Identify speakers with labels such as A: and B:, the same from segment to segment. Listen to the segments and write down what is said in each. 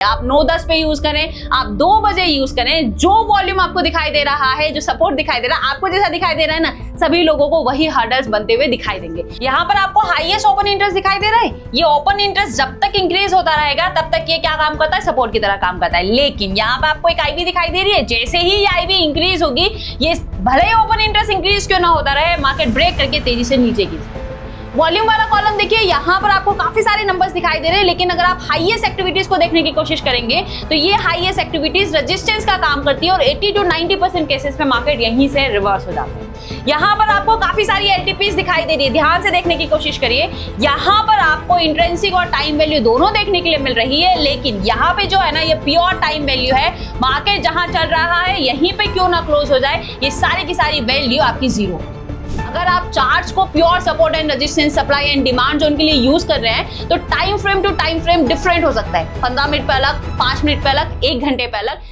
A: आप 9-10 पे यूज करें, आप 2 बजे यूज करें, जो वॉल्यूम आपको दिखाई दे रहा है, जो सपोर्ट दिखाई दे रहा है, आपको जैसा दिखाई दे रहा है ना, सभी लोगों को वही हर्डल्स बनते हुए दिखाई देंगे। यहाँ पर आपको हाईएस्ट ओपन इंटरेस्ट दिखाई दे रहा है। ये ओपन इंटरेस्ट जब तक इंक्रीज होता रहेगा तब तक ये क्या काम करता है, सपोर्ट की तरह काम करता है। लेकिन यहाँ पे आपको एक आईवी दिखाई दे रही है, जैसे ही ये आईवी इंक्रीज होगी, ये भले ही ओपन इंटरेस्ट इंक्रीज क्यों ना होता रहे, मार्केट ब्रेक करके तेजी से नीचे गिरे। वॉल्यूम वाला कॉलम देखिए, यहाँ पर आपको काफी सारे नंबर्स दिखाई दे रहे हैं, लेकिन अगर आप हाईएस्ट एक्टिविटीज को देखने की कोशिश करेंगे तो ये हाईएस्ट एक्टिविटीज रेजिस्टेंस का काम करती है और 80 to 90% केसेस में मार्केट यहीं से रिवर्स हो जाता है। यहाँ पर आपको काफी सारी एलटीपीज दिखाई दे रही है, ध्यान से देखने की कोशिश करिए। यहाँ पर आपको इंट्रिंसिक और टाइम वैल्यू दोनों देखने के लिए मिल रही है, लेकिन यहाँ पे जो है ना, ये प्योर टाइम वैल्यू है। मार्केट जहां चल रहा है यहीं पे क्यों ना क्लोज हो जाए, ये सारी की सारी वैल्यू आपकी जीरो। अगर आप चार्ट्स को pure support and resistance, supply and demand zone के लिए यूज कर रहे हैं तो time frame to time frame different हो सकता है। 15 मिनट पे अलग, 5 मिनट पे अलग, 1 घंटे पे अलग।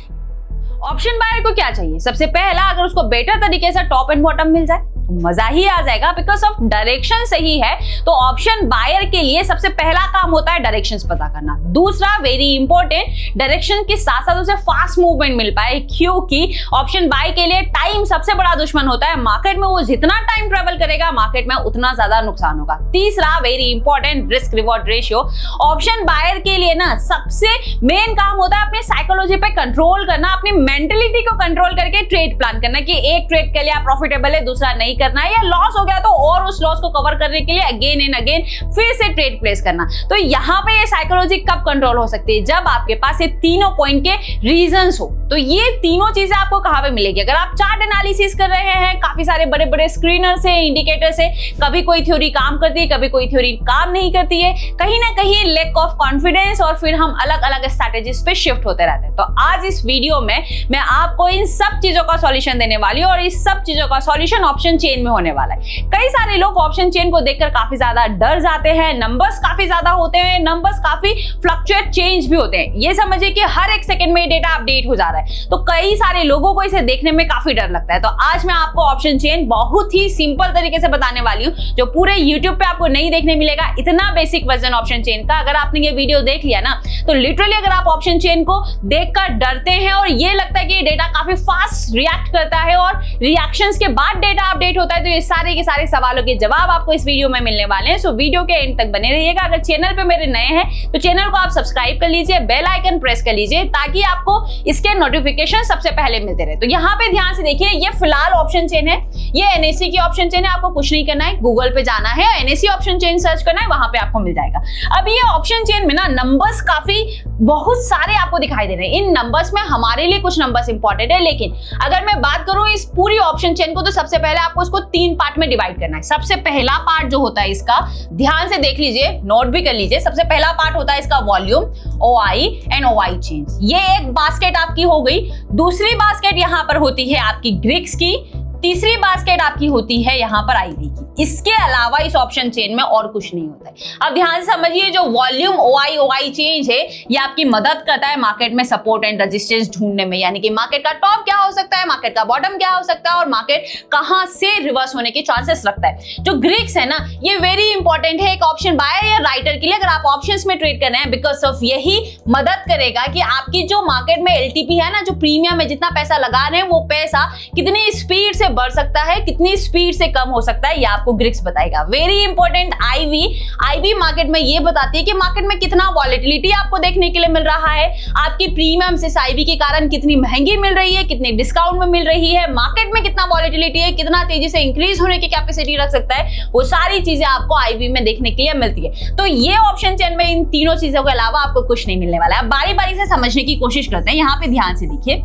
A: ऑप्शन बायर को क्या चाहिए? सबसे पहला, अगर उसको बेटर तरीके से टॉप एंड बॉटम मिल जाए तो मजा ही आ जाएगा, बिकॉज ऑफ डायरेक्शन सही है। तो ऑप्शन बायर के लिए सबसे पहला काम होता है डायरेक्शंस पता करना। दूसरा, वेरी इंपॉर्टेंट, डायरेक्शन के साथ साथ उसे फास्ट मूवमेंट मिल पाए, क्योंकि ऑप्शन बाय के लिए टाइम सबसे बड़ा दुश्मन होता है। मार्केट में वो जितना टाइम ट्रेवल करेगा, मार्केट में उतना ज्यादा नुकसान होगा। तीसरा, very important, risk reward ratio. Option buyer के लिए ना सबसे मेन काम होता है अपनी साइकोलॉजी पे कंट्रोल करना, अपनी मेंटलिटी को कंट्रोल करके ट्रेड प्लान करना कि एक ट्रेड के लिए आप प्रॉफिटेबल है, दूसरा नहीं करना है, या लॉस हो गया तो और उस लॉस को कवर करने के लिए अगेन एंड अगेन फिर से ट्रेड प्लेस करना। तो यहाँ पे ये साइकोलॉजी कब कंट्रोल हो सकती है? जब आपके पास ये तीनों पॉइंट के रीजंस हो। तो ये तीनों चीजें आपको कहां पे मिलेगी? अगर आप चार्ट एनालिसिस कर रहे हैं, काफी सारे बड़े बड़े स्क्रीनर से, इंडिकेटर से, कभी कोई थ्योरी काम करती है, कभी कोई थ्योरी काम नहीं करती है, कहीं ना कहीं लैक ऑफ कॉन्फिडेंस, और फिर हम अलग अलग स्ट्रैटेजीज पे शिफ्ट होते रहते हैं। तो आज इस वीडियो में मैं आपको इन सब चीजों का सॉल्यूशन देने वाली हूं, और इस सब चीजों का सॉल्यूशन ऑप्शन चेन में होने वाला है। कई सारे लोग ऑप्शन चेन को देखकर काफी ज्यादा डर जाते हैं, नंबर्स काफी ज्यादा होते हैं, नंबर्स काफी फ्लक्चुएट चेंज भी होते हैं। ये समझिए कि हर एक सेकंड में डेटा अपडेट हो जा रहा है, तो कई सारे लोगों को इसे देखने में काफी डर लगता है। तो आज मैं आपको ऑप्शन चेन बहुत ही सिंपल तरीके से बताने वाली हूं, जो पूरे यूट्यूब पे आपको नहीं देखने मिलेगा। इतना बेसिक वर्जन ऑप्शन चेन का, अगर आपने ये वीडियो देख लिया ना, तो लिटरली अगर आप ऑप्शन चेन को देखकर डरते हैं और ये लगता है कि डेटा काफी फास्ट रिएक्ट करता है और रिएक्शंस के बाद डेटा अपडेट होता है, तो ये सारे के सारे सवालों के जवाब आपको इस वीडियो में मिलने वाले हैं। सो वीडियो के एंड तक बने रहिएगा। अगर चैनल पे मेरे नए हैं तो चैनल को आप सब्सक्राइब कर लीजिए, बेल आइकन प्रेस कर लीजिए, ताकि आपको इसके नोटिफिकेशन सबसे पहले मिलते रहे। तो यहाँ पे ध्यान से देखिए, ये फिलहाल ऑप्शन चेन है, ये एनएससी की ऑप्शन चेन है। आपको कुछ नहीं करना है, गूगल पे जाना है, एनएससी ऑप्शन चेन सर्च करना है, वहां पे आपको मिल जाएगा। अब ये ऑप्शन चेन में ना नंबर्स काफी बहुत सारे आपको दिखाई दे रहे हैं। इन नंबर्स में हमारे लिए कुछ नंबर्स इंपॉर्टेंट है, लेकिन अगर मैं बात करूं इस पूरी ऑप्शन चेन को, तो सबसे पहले आपको इसको 3 पार्ट में डिवाइड करना है। सबसे पहला पार्ट जो होता है इसका, ध्यान से देख लीजिए, नोट भी कर लीजिए। सबसे पहला पार्ट होता है इसका volume, OI and OI change. ये एक बास्केट आपकी हो गई। दूसरी बास्केट यहां पर होती है आपकी ग्रिक्स की, तीसरी बास्केट आपकी होती है यहां पर आईवी की। इसके अलावा इस ऑप्शन चेन में और कुछ नहीं होता है। अब ध्यान से समझिए, जो वॉल्यूम ओआई चेंज है, ये आपकी मदद करता है मार्केट में सपोर्ट एंड रेजिस्टेंस ढूंढने में, यानी कि मार्केट का टॉप क्या हो सकता है, मार्केट का बॉटम क्या हो सकता है, और मार्केट कहां से रिवर्स होने के चांसेस रखता है। जो ग्रिक्स है ना, ये वेरी इंपॉर्टेंट है एक ऑप्शन बायर या राइटर के लिए, अगर आप ऑप्शंस में ट्रेड कर रहे हैं, बिकॉज ऑफ यही मदद करेगा कि आपकी जो मार्केट में एलटीपी है ना, जो प्रीमियम है, जितना पैसा लगा रहे हैं, वो पैसा कितनी स्पीड से बढ़ सकता है, कितनी स्पीड से कम हो सकता है, ये आपको ग्रिक्स बताएगा। वेरी इंपॉर्टेंट आईवी मार्केट में ये बताती है कि मार्केट में कितना वॉलेटिलिटी आपको देखने के लिए मिल रहा है, आपकी प्रीमियम से आईवी के कारण कितनी महंगी मिल रही है, कितने डिस्काउंट में मिल रही है, मार्केट में कितना वॉलेटिलिटी है, कितना तेजी से इंक्रीज होने की कैपेसिटी रख सकता है, वो सारी चीजें आपको आईवी में देखने के लिए मिलती है। तो ये ऑप्शन चेन में इन तीनों चीजों के अलावा आपको कुछ नहीं मिलने वाला है। बारी बारी से समझने की कोशिश करते हैं। यहाँ पे ध्यान से देखिए,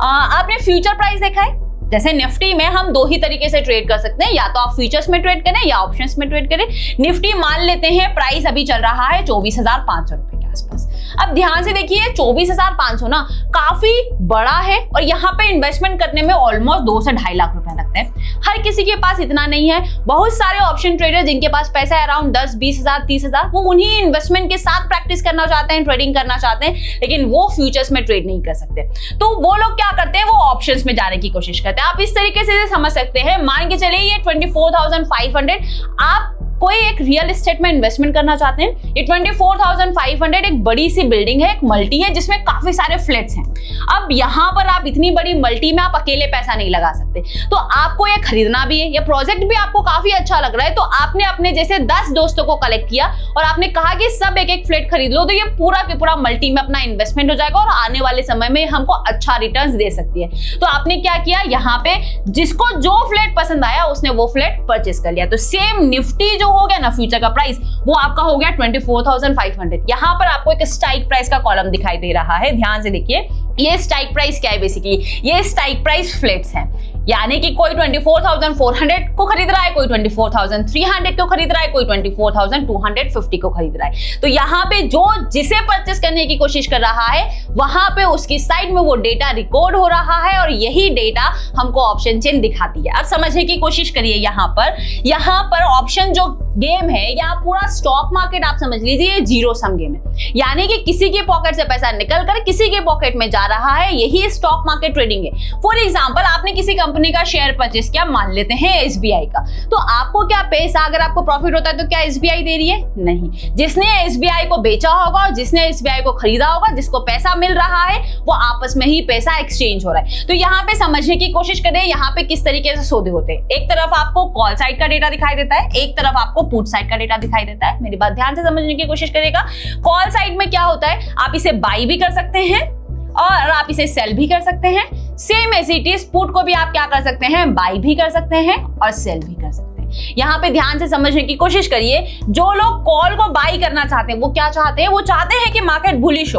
A: आपने फ्यूचर प्राइस देखा है? जैसे निफ्टी में हम 2 ही तरीके से ट्रेड कर सकते हैं, या तो आप फ्यूचर्स में ट्रेड करें या ऑप्शंस में ट्रेड करें। निफ्टी मान लेते हैं प्राइस अभी चल रहा है 24,500 रुपए के आसपास। अब ध्यान से देखिए, 24,500 ना काफी बड़ा है, और यहाँ पे इन्वेस्टमेंट करने में ऑलमोस्ट 2 से 2.5 लाख रुपए लगता है। हर किसी के पास इतना नहीं है। बहुत सारे ऑप्शन ट्रेडर जिनके पास पैसा है अराउंड 10, 20,000, 30,000, वो उन्हीं इन्वेस्टमेंट के साथ प्रैक्टिस करना चाहते हैं, ट्रेडिंग करना चाहते हैं, लेकिन वो फ्यूचर्स में ट्रेड नहीं कर सकते। तो वो लोग क्या करते हैं, वो ऑप्शंस में जाने की कोशिश करते हैं। आप इस तरीके से समझ सकते हैं, मान के चलिए ये 24,500 आप कोई एक रियल एस्टेट में इन्वेस्टमेंट करना चाहते हैं, ये 24,500 एक बड़ी सी बिल्डिंग है, एक मल्टी है जिसमें काफी सारे फ्लैट्स हैं। अब यहाँ पर आप इतनी बड़ी मल्टी में आप अकेले पैसा नहीं लगा सकते, तो आपको ये खरीदना भी है, ये प्रोजेक्ट भी आपको काफी अच्छा लग रहा है, तो आपने अपने जैसे 10 दोस्तों को कलेक्ट किया और आपने कहा कि सब एक एक फ्लैट खरीद लो, तो ये पूरा के पूरा मल्टी में अपना इन्वेस्टमेंट हो जाएगा और आने वाले समय में हमको अच्छा रिटर्न्स दे सकती है। तो आपने क्या किया, यहाँ पे जिसको जो फ्लैट पसंद आया उसने वो फ्लैट परचेस कर लिया। तो सेम निफ्टी जो हो गया ना फ्यूचर का प्राइस, वो आपका हो गया 24,500। यहाँ पर आपको एक स्ट्राइक प्राइस का कॉलम दिखाई दे रहा है, ध्यान से देखिए। ये स्ट्राइक प्राइस क्या है, बेसिकली ये स्ट्राइक प्राइस फ्लैट्स हैं, यानी कि कोई 24,400 को खरीद रहा है, कोई 24,300 को खरीद रहा है, कोई 24,250 को खरीद रहा है। तो यहाँ पे जो जिसे परचेस करने की कोशिश कर रहा है वहां पे उसकी साइड में वो डेटा रिकॉर्ड हो रहा है और यही डेटा हमको ऑप्शन चेन दिखाती है। अब समझने की कोशिश करिए, यहाँ पर ऑप्शन जो गेम है या पूरा स्टॉक मार्केट आप समझ लीजिए ये जीरो सम गेम है, यानी कि किसी के पॉकेट से पैसा निकल कर किसी के पॉकेट में जा रहा है, यही स्टॉक मार्केट ट्रेडिंग है। फॉर एग्जांपल आपने किसी कंपनी का शेयर परचेस किया, मान लेते हैं एसबीआई का, तो आपको क्या पैसा अगर आपको प्रॉफिट होता है तो क्या एसबीआई दे रही है? नहीं। जिसने एसबीआई को बेचा होगा और जिसने एसबीआई को खरीदा होगा, जिसको पैसा मिल रहा है वो आपस में ही पैसा एक्सचेंज हो रहा है। तो यहाँ पे समझने की कोशिश करें यहाँ पे किस तरीके से सौदे होते हैं। एक तरफ आपको कॉल साइड का डेटा दिखाई देता है, एक तरफ आपको पुट साइड का डेटा दिखाई देता है। मेरी बात ध्यान से समझने की कोशिश करेगा। कॉल साइड में क्या होता है, आप इसे बाई भी कर सकते हैं और आप इसे सेल भी कर सकते हैं। Same as it is put को भी आप क्या कर सकते हैं, बाई भी कर सकते हैं और सेल भी कर सकते हैं। यहाँ पे ध्यान से समझने की कोशिश करिए, जो लोग कॉल को बाई करना चाहते हैं वो क्या चाहते हैं, वो चाहते हैं कि मार्केट बुलिश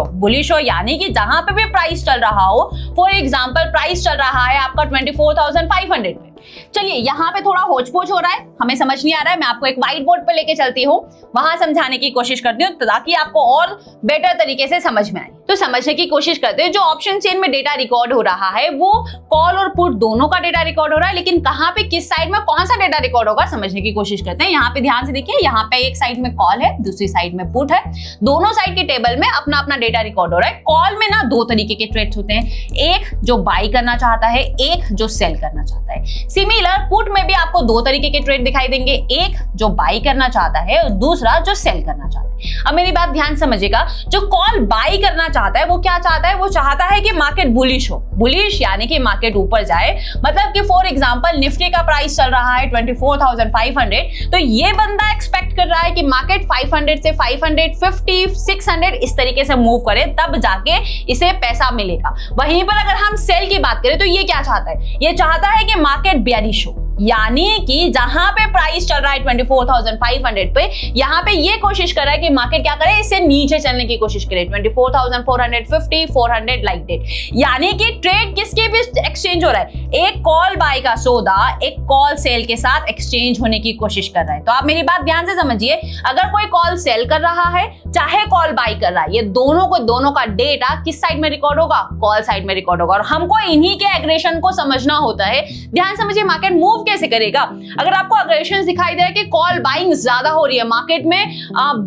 A: हो, यानी कि जहां पे भी प्राइस चल रहा हो, फॉर एग्जांपल प्राइस चल रहा है आपका 24,500 पे। चलिए यहाँ पे थोड़ा होच-पोच हो रहा है, हमें समझ नहीं आ रहा है, मैं आपको एक व्हाइट बोर्ड पे लेके चलती हूँ, वहां समझाने की कोशिश करती हूँ ताकि आपको और बेटर तरीके से समझ में आए। तो समझने की कोशिश करते हैं, जो ऑप्शन चेन में डेटा रिकॉर्ड हो रहा है वो कॉल और पुट दोनों का डेटा रिकॉर्ड हो रहा है, लेकिन कहाँ पे किस साइड में कौन सा डेटा रिकॉर्ड होगा समझने की कोशिश करते हैं। यहाँ पे ध्यान से देखिए, यहाँ पे एक साइड में कॉल है, दूसरी साइड में पुट है, दोनों साइड के टेबल में अपना अपना डेटा रिकॉर्ड हो रहा है। कॉल में ना दो तरीके के ट्रेड्स होते हैं, एक जो बाई करना चाहता है, एक जो सेल करना चाहता है। सिमिलर पुट में भी आपको दो तरीके के ट्रेड दिखाई देंगे, एक जो बाई करना चाहता है और दूसरा जो सेल करना चाहता है। अब मेरी बात ध्यान समझिएगा, जो कॉल बाई करना चाहता है वो क्या चाहता है, वो चाहता है कि मार्केट बुलिश हो, बुलिश यानी कि मार्केट ऊपर जाए। मतलब कि फॉर एग्जांपल निफ्टी का प्राइस चल रहा है 24,500, तो ये बंदा एक्सपेक्ट कर रहा है कि मार्केट 500 से 550, 600 इस तरीके से मूव करे, तब जाके इसे पैसा मिलेगा। वहीं पर अगर हम सेल की बात करें तो ये क्या चाहता है, ये चाहता है कि मार्केट बेयरिश हो, यानी कि जहां पे प्राइस चल रहा है 24,500 पे, यहां पे ये कोशिश कर रहा है कि मार्केट क्या करे, इससे नीचे चलने की कोशिश करे 24,450, 400 लाइक दैट। यानी कि ट्रेड किसके बीच एक्सचेंज हो रहा है, एक कॉल बाय का सौदा एक कॉल सेल के साथ एक्सचेंज होने की कोशिश कर रहा है। तो आप मेरी बात ध्यान से समझिए, अगर कोई कॉल सेल कर रहा है चाहे कॉल बाय कर रहा है, ये दोनों का डेटा किस साइड में रिकॉर्ड होगा, कॉल साइड में रिकॉर्ड होगा। और हमको इन्हीं के एग्रेशन को समझना होता है। ध्यान समझिए, मार्केट मूव कैसे करेगा। अगर आपको अग्रेशन दिखाई दे रहा है कि कॉल बाइंग ज्यादा हो रही है, मार्केट में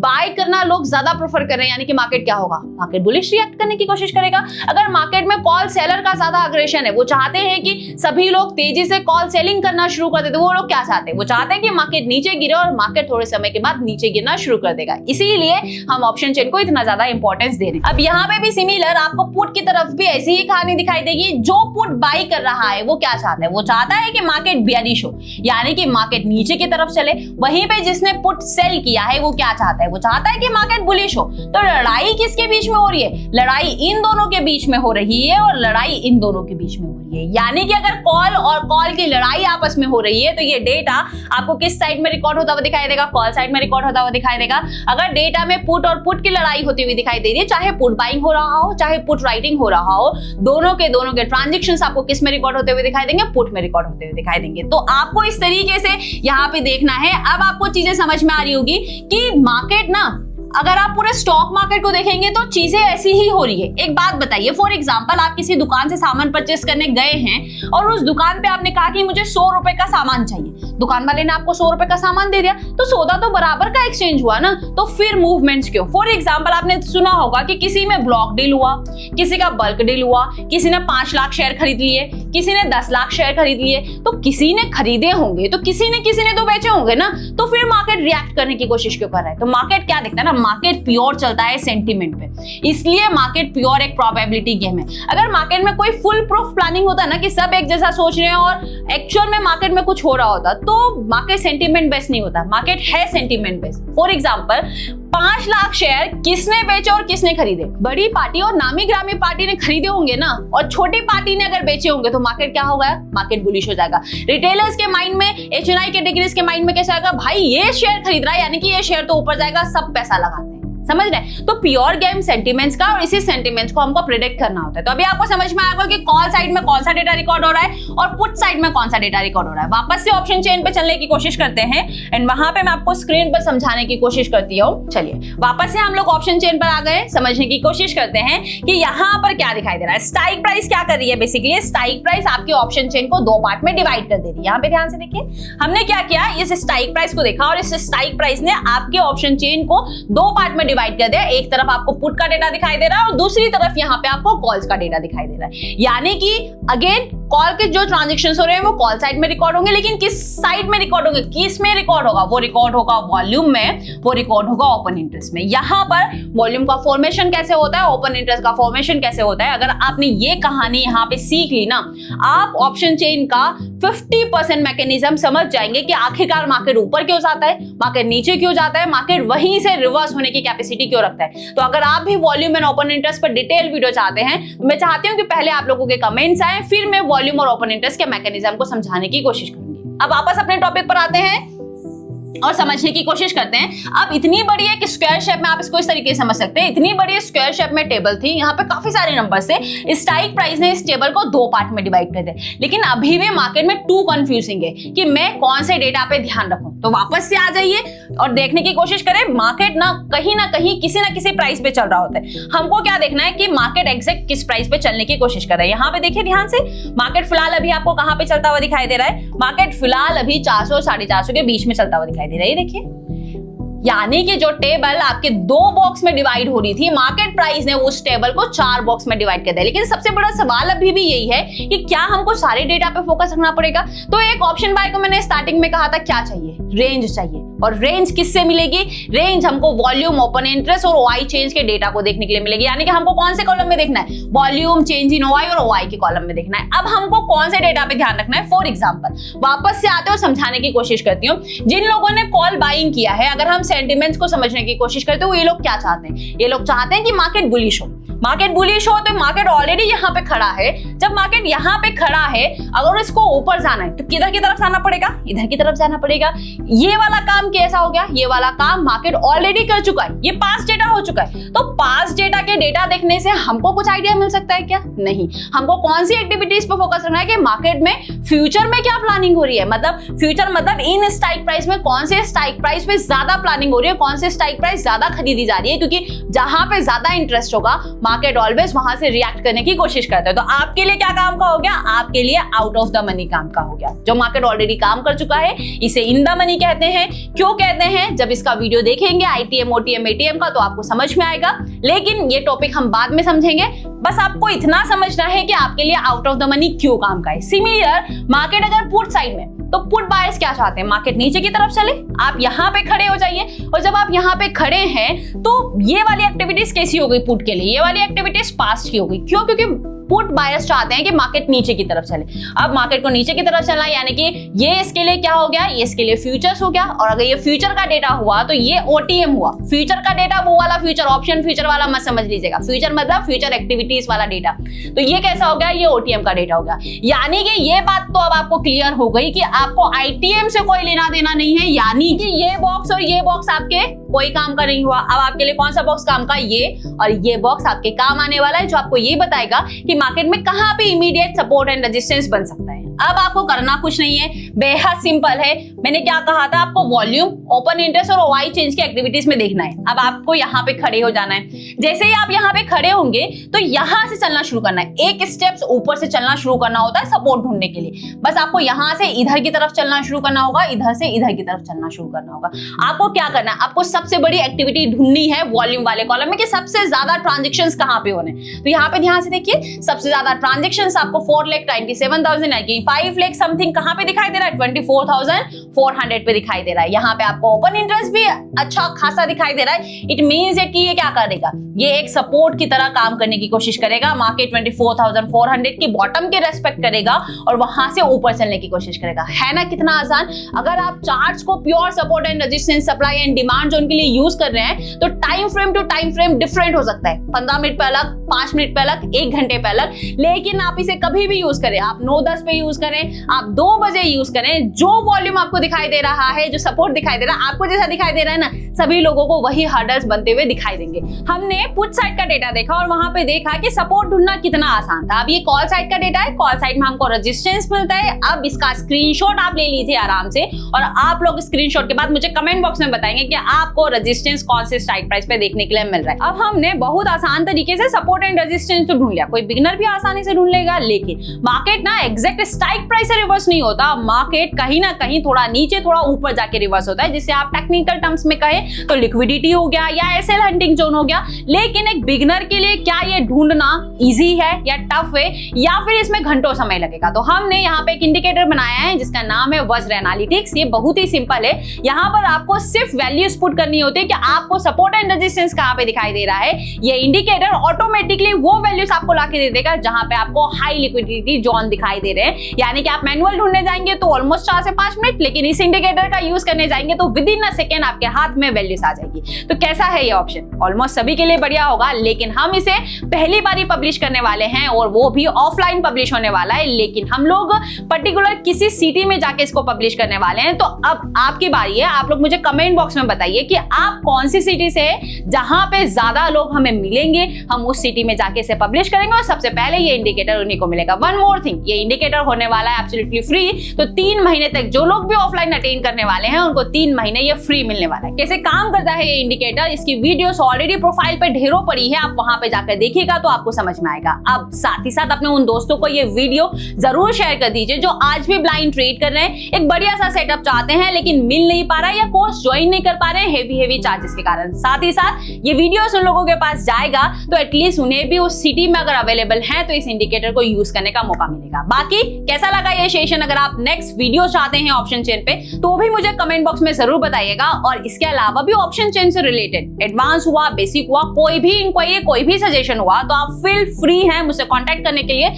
A: बाय करना लोग ज्यादा प्रेफर कर रहे हैं, यानी कि मार्केट क्या होगा, मार्केट बुलिश रिएक्ट करने की कोशिश करेगा। अगर मार्केट में कॉल सेलर का ज्यादा अग्रेशन है, वो चाहते हैं कि सभी लोग तेजी से कॉल सेलिंग करना शुरू कर देते, वो लोग क्या चाहते हैं, वो चाहते हैं कि मार्केट नीचे गिरे और मार्केट थोड़े समय के बाद नीचे गिरना शुरू कर देगा। इसीलिए हम ऑप्शन चेन को इतना ज्यादा इंपॉर्टेंस दे रहे हैं। अब यहाँ पे भी सिमिलर आपको पुट की तरफ भी ऐसी ही कहानी दिखाई देगी। जो पुट बाई कर रहा है वो क्या चाहता है, वो चाहता है कि मार्केट बेयरिश हो, यानी कि मार्केट नीचे की तरफ चले। वहीं पे जिसने पुट सेल किया है वो क्या चाहता है, वो चाहता है कि मार्केट बुलिश हो। तो लड़ाई किसके बीच में हो रही है, लड़ाई इन दोनों के बीच में हो रही है और लड़ाई इन दोनों के बीच में हो रही है। यानी कि अगर कॉल और कॉल की लड़ाई आपस में हो रही है तो ये डेटा आपको किस साइड में रिकॉर्ड होता हुआ दिखाई देगा, कॉल साइड में रिकॉर्ड होता हुआ दिखाई देगा। अगर डेटा में पुट और पुट की लड़ाई होती हुई दिखाई दे रही है, चाहे पुट बाइंग हो रहा हो चाहे पुट राइटिंग हो रहा हो, दोनों के ट्रांजैक्शंस आपको किस में रिकॉर्ड होते हुए दिखाई देंगे, पुट में रिकॉर्ड होते हुए दिखाई देंगे। तो आपको इस तरीके से यहाँ पे देखना है। अब आपको चीजें समझ में आ रही होगी कि मार्केट ना अगर आप पूरे स्टॉक मार्केट को देखेंगे तो चीजें ऐसी ही हो रही है। एक बात बताइए, फॉर एग्जांपल आप किसी दुकान से सामान परचेस करने गए हैं और उस दुकान पे आपने कहा कि मुझे 100 रुपए का सामान चाहिए, दुकान वाले ने आपको 100 रुपए का सामान दे दिया, तो सौदा तो बराबर का एक्सचेंज हुआ ना, तो फिर मूवमेंट्स क्यों? फॉर एग्जांपल आपने सुना होगा कि किसी में ब्लॉक डील हुआ, किसी का बल्क डील हुआ, किसी ने 5 लाख शेयर खरीद लिए, किसी ने 10 लाख शेयर खरीद लिए, तो किसी ने खरीदे होंगे तो किसी ने तो बेचे होंगे ना, तो फिर मार्केट रिएक्ट करने की कोशिश क्यों कर रहा है? तो मार्केट क्या देखता है ना, मार्केट प्योर चलता है सेंटीमेंट पे, इसलिए मार्केट प्योर एक प्रोबेबिलिटी गेम है। अगर मार्केट में कोई फुल प्रूफ प्लानिंग होता ना कि सब एक जैसा सोच रहे हैं और एक्चुअल में मार्केट में कुछ हो रहा होता, तो मार्केट सेंटीमेंट बेस्ड नहीं होता, मार्केट है sentiment based. For example 5 lakh share किसने बेचे और किसने खरीदे? बड़ी पार्टी और नामी ग्रामी पार्टी ने खरीदे होंगे ना, और छोटी पार्टी ने अगर बेचे होंगे तो मार्केट क्या होगा? मार्केट बुलिश हो जाएगा। रिटेलर्स के माइंड में, एचएनआई कैटेगरीज के माइंड में कैसा आएगा? भाई ये शेयर खरीद रहा है यानी कि ये शेयर तो ऊपर जाएगा, सब पैसा लगाते हैं। समझ रहे? तो प्योर गेम सेंटीमेंट्स का, और इसी सेंटीमेंट्स को हमको प्रेडिक्ट करना होता है। तो अभी आपको समझ में आएगा कि कॉल साइड में कौन सा डेटा रिकॉर्ड हो रहा है और पुट साइड में कौन सा डेटा रिकॉर्ड हो रहा है। वापस से ऑप्शन चेन पे चलने की कोशिश करते हैं एंड वहां पे मैं आपको स्क्रीन पर समझाने की कोशिश करती हूँ। चलिए वापस से हम लोग ऑप्शन चेन पर आ गए, समझने की कोशिश करते हैं कि यहाँ पर क्या दिखाई दे रहा है। स्ट्राइक प्राइस क्या कर रही है? बेसिकली स्ट्राइक प्राइस आपके ऑप्शन चेन को 2 पार्ट में डिवाइड कर दे रही है। यहाँ पे ध्यान से देखिए, हमने क्या किया, इस स्ट्राइक प्राइस को देखा और इस स्ट्राइक प्राइस ने आपके ऑप्शन चेन को 2 पार्ट में डिवाइड कर दिया। एक तरफ आपको पुट का डेटा दिखाई दे रहा है और दूसरी तरफ यहाँ पे आपको कॉल्स का डेटा दिखाई दे रहा है। यानी कि अगेन कॉल के जो ट्रांजैक्शंस हो रहे हैं वो कॉल साइड में रिकॉर्ड होंगे, लेकिन किस साइड में रिकॉर्ड होंगे, किस में रिकॉर्ड होगा? वो रिकॉर्ड होगा वॉल्यूम में, वो रिकॉर्ड होगा ओपन इंटरेस्ट में। यहाँ पर वॉल्यूम का फॉर्मेशन कैसे होता है, ओपन इंटरेस्ट का फॉर्मेशन कैसे होता है, अगर आपने ये कहानी यहाँ पे सीख ली ना, आप ऑप्शन चेन का 50% मैकेनिज्म समझ जाएंगे कि आखिरकार मार्केट ऊपर क्यों जाता है, मार्केट नीचे क्यों जाता है, मार्केट वहीं से रिवर्स होने की कैपेसिटी क्यों रखता है। तो अगर आप भी वॉल्यूम एंड ओपन इंटरेस्ट पर डिटेल वीडियो चाहते हैं, तो मैं चाहती हूँ कि पहले आप लोगों के कमेंट्स आए, फिर मैं वॉल्यूम और ओपन इंटरेस्ट के मैकेनिज्म को समझाने की कोशिश करूंगी। अब वापस अपने टॉपिक पर आते हैं और समझने की कोशिश करते हैं। अब इतनी बड़ी एक स्क्वायर शेप में आप इसको इस तरीके से समझ सकते हैं, इतनी बड़ी स्क्वायर शेप में टेबल थी, यहाँ पे काफी सारे नंबर थे। स्ट्राइक प्राइस ने इस टेबल को 2 पार्ट में डिवाइड कर दिया, लेकिन अभी भी मार्केट में टू कंफ्यूजिंग है कि मैं कौन से डेटा पे ध्यान रखूं। तो वापस से आ जाइए और देखने की कोशिश करें। मार्केट ना कहीं किसी ना किसी प्राइस पे चल रहा होता है, हमको क्या देखना है कि मार्केट एग्जैक्ट किस प्राइस पे चलने की कोशिश कर रहा है। यहाँ पे देखिए ध्यान से, मार्केट फिलहाल अभी आपको कहां पे चलता हुआ दिखाई दे रहा है? मार्केट फिलहाल अभी 400 और 450 के बीच में चलता हुआ दिखाई दे रहा है। देखिए, यानी कि जो टेबल आपके 2 बॉक्स में डिवाइड हो रही थी, मार्केट प्राइस ने उस टेबल को 4 बॉक्स में डिवाइड कर दिया। लेकिन सबसे बड़ा सवाल अभी भी यही है कि क्या हमको सारे डेटा पे फोकस रखना पड़ेगा? तो एक ऑप्शन बाय को मैंने स्टार्टिंग में कहा था, क्या चाहिए? रेंज चाहिए। और रेंज किससे मिलेगी? रेंज हमको वॉल्यूम, ओपन इंटरेस्ट और ओआई चेंज के डेटा को देखने के लिए मिलेगी। यानी कि हमको कौन से कॉलम में देखना है? वॉल्यूम, चेंज इन ओआई और ओआई के कॉलम में देखना है। अब हमको कौन से डेटा पे ध्यान रखना है? फॉर एग्जांपल वापस से आते हो, समझाने की कोशिश करती हूँ। जिन लोगों ने कॉल बाइंग किया है, अगर हम सेंटिमेंट्स को समझने की कोशिश करते हो, ये लोग क्या चाहते हैं? ये लोग चाहते हैं कि मार्केट बुलिश हो। मार्केट बुलिश हो तो मार्केट ऑलरेडी यहाँ पे खड़ा है। जब मार्केट यहाँ पे खड़ा है, अगर इसको ऊपर जाना है तो किधर की तरफ जाना पड़ेगा? इधर की तरफ जाना पड़ेगा। ये वाला काम कैसा हो गया? ये वाला काम मार्केट ऑलरेडी कर चुका है, ये पास्ट डेटा हो चुका है। तो पास्ट डेटा के डेटा देखने से हमको कुछ आइडिया मिल सकता है क्या? नहीं। हमको कौन सी एक्टिविटीज पर फोकस रखना है कि मार्केट में फ्यूचर में क्या प्लानिंग हो रही है, मतलब फ्यूचर मतलब इन स्ट्राइक प्राइस में कौन से स्ट्राइक प्राइस पे ज्यादा प्लानिंग हो रही है, कौन से स्ट्राइक प्राइस ज्यादा खरीदी जा रही है। क्योंकि जहां पे ज्यादा इंटरेस्ट होगा, मार्केट ऑलवेज वहां से रिएक्ट करने की कोशिश करता है। तो आपके लिए क्या काम का हो गया? आपके लिए आउट ऑफ द मनी काम का हो गया। जो मार्केट ऑलरेडी काम कर चुका है, इसे इन द मनी कहते हैं। क्यों कहते हैं? जब इसका वीडियो देखेंगे आईटीएम, ओटीएम, एटीएम का, तो आपको समझ में आएगा। लेकिन ये टॉपिक हम बाद में समझेंगे। बस आपको इतना समझना है कि आपके लिए आउट ऑफ द मनी क्यों काम का है। सिमिलर मार्केट अगर पुट साइड में, तो पुट बायर्स क्या चाहते हैं? मार्केट नीचे की तरफ चले। आप यहाँ पे खड़े हो जाइए, और जब आप यहाँ पे खड़े हैं तो ये वाली एक्टिविटीज कैसी हो गई पुट के लिए? ये वाली एक्टिविटीज पास्ट की हो गई। क्यों? क्योंकि पुट बायर्स चाहते हैं कि मार्केट नीचे की तरफ चले। अब मार्केट को नीचे की तरफ चलना, यानी कि ये इसके लिए क्या हो गया? ये इसके लिए फ्यूचर्स हो गया। और अगर ये फ्यूचर का डेटा हुआ तो ये ओटीएम हुआ। फ्यूचर का डेटा वो वाला फ्यूचर, ऑप्शन फ्यूचर वाला मत समझ लीजिएगा। फ्यूचर मतलब फ्यूचर एक्टिविटीज वाला डेटा। तो ये कैसा हो गया? ये ओटीएम का डेटा हो गया। यानी कि ये बात तो अब आपको क्लियर हो गई कि आपको आईटीएम से कोई लेना देना नहीं है। यानी कि ये बॉक्स और ये बॉक्स आपके कोई काम का नहीं हुआ। अब आपके लिए कौन सा बॉक्स काम का? ये और ये बॉक्स आपके काम आने वाला है, जो आपको ये बताएगा कि मार्केट में कहां पे इमीडिएट सपोर्ट एंड रेजिस्टेंस बन सकता है। अब आपको करना कुछ नहीं है, बेहद सिंपल है। मैंने क्या कहा था, आपको वॉल्यूम, ओपन इंटरेस्ट और ओआई चेंज की एक्टिविटीज में देखना है। अब आपको यहाँ पे खड़े हो जाना है। जैसे ही आप यहाँ पे खड़े होंगे तो यहाँ से चलना शुरू करना है। एक स्टेप्स ऊपर से चलना शुरू करना होता है सपोर्ट ढूंढने के लिए। बस आपको यहाँ से इधर की तरफ चलना शुरू करना होगा, इधर से इधर की तरफ चलना शुरू करना होगा। आपको क्या करना है, आपको सबसे बड़ी एक्टिविटी ढूंढनी है वॉल्यूम वाले कॉलम में कि सबसे ज्यादा ट्रांजेक्शंस कहाँ पे होने। तो यहाँ पे ध्यान से देखिए, सबसे ज्यादा ट्रांजेक्शंस आपको 4,97,000 5 लाख समथिंग कहां पे दिखाई दे रहा है, 24,400 पे दिखाई दे रहा है। यहाँ पे आपको ओपन इंटरेस्ट भी अच्छा खासा दिखाई दे रहा है। इट मींस कि ये क्या करेगा, ये एक सपोर्ट की तरह काम करने की कोशिश करेगा। मार्केट 24,400 की बॉटम के रेस्पेक्ट करेगा और वहां से ऊपर चलने की कोशिश करेगा। है ना कितना आसान। अगर आप चार्ट्स को pure support and resistance, supply and demand zone के लिए यूज कर रहे हैं तो time frame to time frame different हो सकता है। 15 मिनट पे अलग, 5 मिनट पे अलग, 1 घंटे पे अलग। लेकिन आप इसे कभी भी यूज करें, आप 9-10 पे यूज करें, आप 2 बजे यूज करें, जो वॉल्यूम आपको दिखाई दे रहा है, जो सपोर्ट दिखाई दे रहा है, आपको जैसा दिखाई दे रहा है ना, सभी लोगों को वही हर्डल्स बनते हुए दिखाई देंगे। हमने पुट साइड का डेटा देखा और वहां पे देखा कि सपोर्ट ढूंढना कितना आसान था। अब ये कॉल साइड का डेटा है, कॉल साइड में हमको रेजिस्टेंस मिलता है। अब इसका स्क्रीनशॉट आप ले लीजिए आराम से और आप लोग स्क्रीनशॉट के बाद मुझे कमेंट बॉक्स में बताएंगे कि आपको रेजिस्टेंस कौन से स्ट्राइक प्राइस पे देखने के लिए मिल रहा है। अब हमने बहुत आसान तरीके से सपोर्ट एंड रेजिस्टेंस तो ढूंढ लिया, कोई बिगिनर भी आसानी से ढूंढ लेगा। लेकिन मार्केट ना एग्जैक्ट स्ट्राइक प्राइस से रिवर्स नहीं होता, मार्केट कहीं ना कहीं थोड़ा नीचे थोड़ा ऊपर जाके रिवर्स होता है, जिसे आप टेक्निकल टर्म्स में कहें तो लिक्विडिटी हो गया या एसएल हंटिंग जोन हो गया। लेकिन एक बिगिनर के लिए क्या ये ढूंढना इजी है या टफ है या फिर इसमें घंटों समय लगेगा। तो हमने यहाँ पे एक इंडिकेटर बनाया है जिसका नाम है वज्र एनालिटिक्स। ये बहुत ही सिंपल है। यहाँ पर आपको सिर्फ वैल्यूज पुट करनी होती है कि आपको सपोर्ट एंड रेजिस्टेंस कहाँ पे दिखाई दे रहा है। ये इंडिकेटर ऑटोमेटिकली वो वैल्यूज आपको लाके दे देगा जहां पे आपको हाई लिक्विडिटी जोन दिखाई दे रहे हैं। यानी कि आप मैनुअल ढूंढने जाएंगे तो ऑलमोस्ट 4 से 5 मिनट, लेकिन इस इंडिकेटर का यूज करने जाएंगे तो विद इन अ सेकेंड आपके हाथ में वैल्यूज आ जाएगी। तो कैसा है ये ऑप्शन, ऑलमोस्ट सभी के लिए बढ़िया होगा। लेकिन हम इसे पहली बार पब्लिश करने वाले हैं और वो भी ऑफलाइन पब्लिश होने वाला है। लेकिन हम लोग पर्टिकुलर किसी सिटी में जाके इसको पब्लिश करने वाले हैं। तो अब आपकी बारी है, आप लोग मुझे कमेंट बॉक्स में बताइए कि आप कौन सी सिटी से है जहां पे ज्यादा लोग हमें मिलेंगे, हम उस सिटी में जाके इसे पब्लिश करेंगे और सबसे पहले ये इंडिकेटर उन्हीं को मिलेगा। वन मोर थिंग, ये इंडिकेटर होने वाला है एब्सोल्युटली फ्री। तो 3 महीने तक जो लोग भी ऑफलाइन अटेंड करने वाले हैं उनको 3 महीने ये फ्री मिलने वाला है। कैसे काम करता है ये इंडिकेटर, इसकी वीडियोस ऑलरेडी प्रोफाइल पे ढेरों पड़ी है, आप वहां पे जाकर देखिएगा तो आपको समझ में आएगा। अब साथ ही साथ अपने उन दोस्तों को ये वीडियो जरूर शेयर कर दीजिए जो आज भी ब्लाइंड ट्रेड कर रहे हैं, एक बढ़िया सा सेटअप चाहते हैं लेकिन मिल नहीं पा रहा है या कोर्स ज्वाइन नहीं कर पा रहे हैं हेवी चार्जेस के कारण। साथ ही साथ ये वीडियो उन लोगों के पास जाएगा तो एटलीस्ट उन्हें भी उस सिटी में अगर अवेलेबल है तो इस इंडिकेटर को यूज करने का मौका मिलेगा। बाकी कैसा लगा ये सेशन, अगर आप नेक्स्ट वीडियो चाहते हैं ऑप्शन चेन पे तो भी मुझे कमेंट बॉक्स में जरूर बताइएगा। और इसके अलावा भी ऑप्शन चेन से रिलेटेड एडवांस हुआ, बेसिक हुआ, कोई भी इंक्वायरी, कोई भी सजेशन हुआ तो आप फील फ्री हैं मुझसे कांटेक्ट करने के लिए।